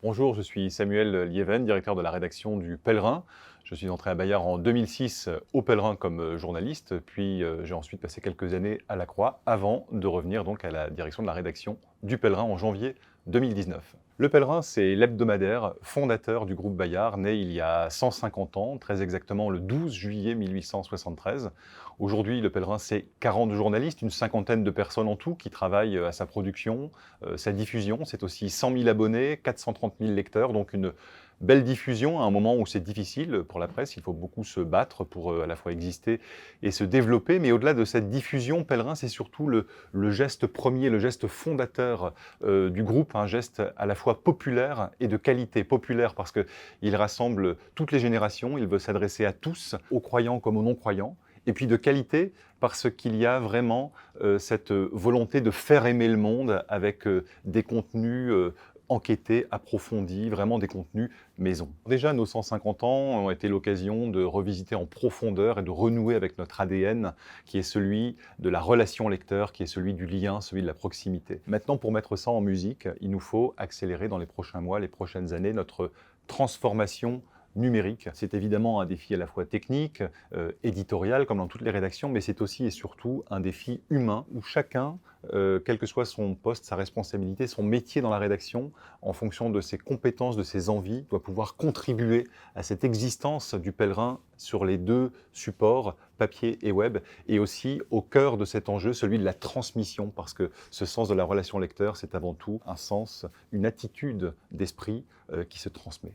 Bonjour, je suis Samuel Lieven, directeur de la rédaction du Pèlerin. Je suis entré à Bayard en 2006 au Pèlerin comme journaliste, puis j'ai ensuite passé quelques années à la Croix avant de revenir donc à la direction de la rédaction du Pèlerin en janvier 2019. Le Pèlerin, c'est l'hebdomadaire fondateur du groupe Bayard, né il y a 150 ans, très exactement le 12 juillet 1873. Aujourd'hui, le Pèlerin, c'est 40 journalistes, une cinquantaine de personnes en tout qui travaillent à sa production, sa diffusion. C'est aussi 100 000 abonnés, 430 000 lecteurs, donc une belle diffusion à un moment où c'est difficile pour la presse. Il faut beaucoup se battre pour à la fois exister et se développer. Mais au-delà de cette diffusion, Pèlerin, c'est surtout le geste premier, le geste fondateur du groupe, un geste à la fois populaire et de qualité. Populaire parce qu'il rassemble toutes les générations, il veut s'adresser à tous, aux croyants comme aux non-croyants. Et puis de qualité parce qu'il y a vraiment cette volonté de faire aimer le monde avec des contenus enquêtés, approfondis, vraiment des contenus maison. Déjà, nos 150 ans ont été l'occasion de revisiter en profondeur et de renouer avec notre ADN, qui est celui de la relation lecteur, qui est celui du lien, celui de la proximité. Maintenant, pour mettre ça en musique, il nous faut accélérer dans les prochains mois, les prochaines années, notre transformation numérique. C'est évidemment un défi à la fois technique, éditorial, comme dans toutes les rédactions, mais c'est aussi et surtout un défi humain où chacun, quel que soit son poste, sa responsabilité, son métier dans la rédaction, en fonction de ses compétences, de ses envies, doit pouvoir contribuer à cette existence du Pèlerin sur les deux supports, papier et web, et aussi au cœur de cet enjeu, celui de la transmission, parce que ce sens de la relation lecteur, c'est avant tout un sens, une attitude d'esprit qui se transmet.